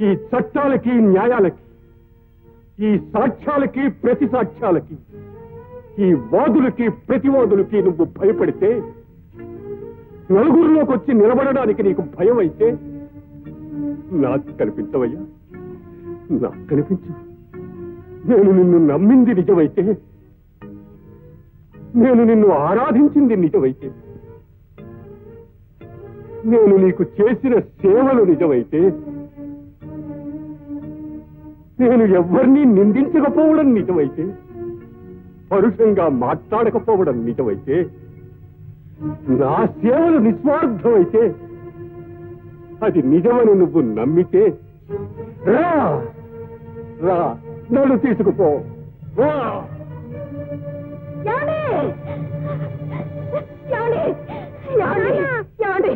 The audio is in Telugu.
ఈ చట్టాలకి న్యాయాలకి, ఈ సాక్ష్యాలకి ప్రతి సాక్ష్యాలకి, ఈ వాదులకి ప్రతివాదులకి నువ్వు భయపడితే, నలుగురిలోకి వచ్చి నిలబడడానికి నీకు భయం అయితే నాకు కనిపించవయ్యా, నాకు కనిపించు. నేను నిన్ను నమ్మింది నిజమైతే, నేను నిన్ను ఆరాధించింది నిజమైతే, నేను నీకు చేసిన సేవలు నిజమైతే, నేను ఎవరిని నిందించకపోవడం నిజమైతే, పరుషంగా మాట్లాడకపోవడం నిజమైతే, నా సేవలు నిస్వార్థమైతే, అది నిజమని నువ్వు నమ్మితే రా రా, నన్ను తీసుకుపో. రా. ఏమండి? ఏమండి? ఏమండి? ఏమండి?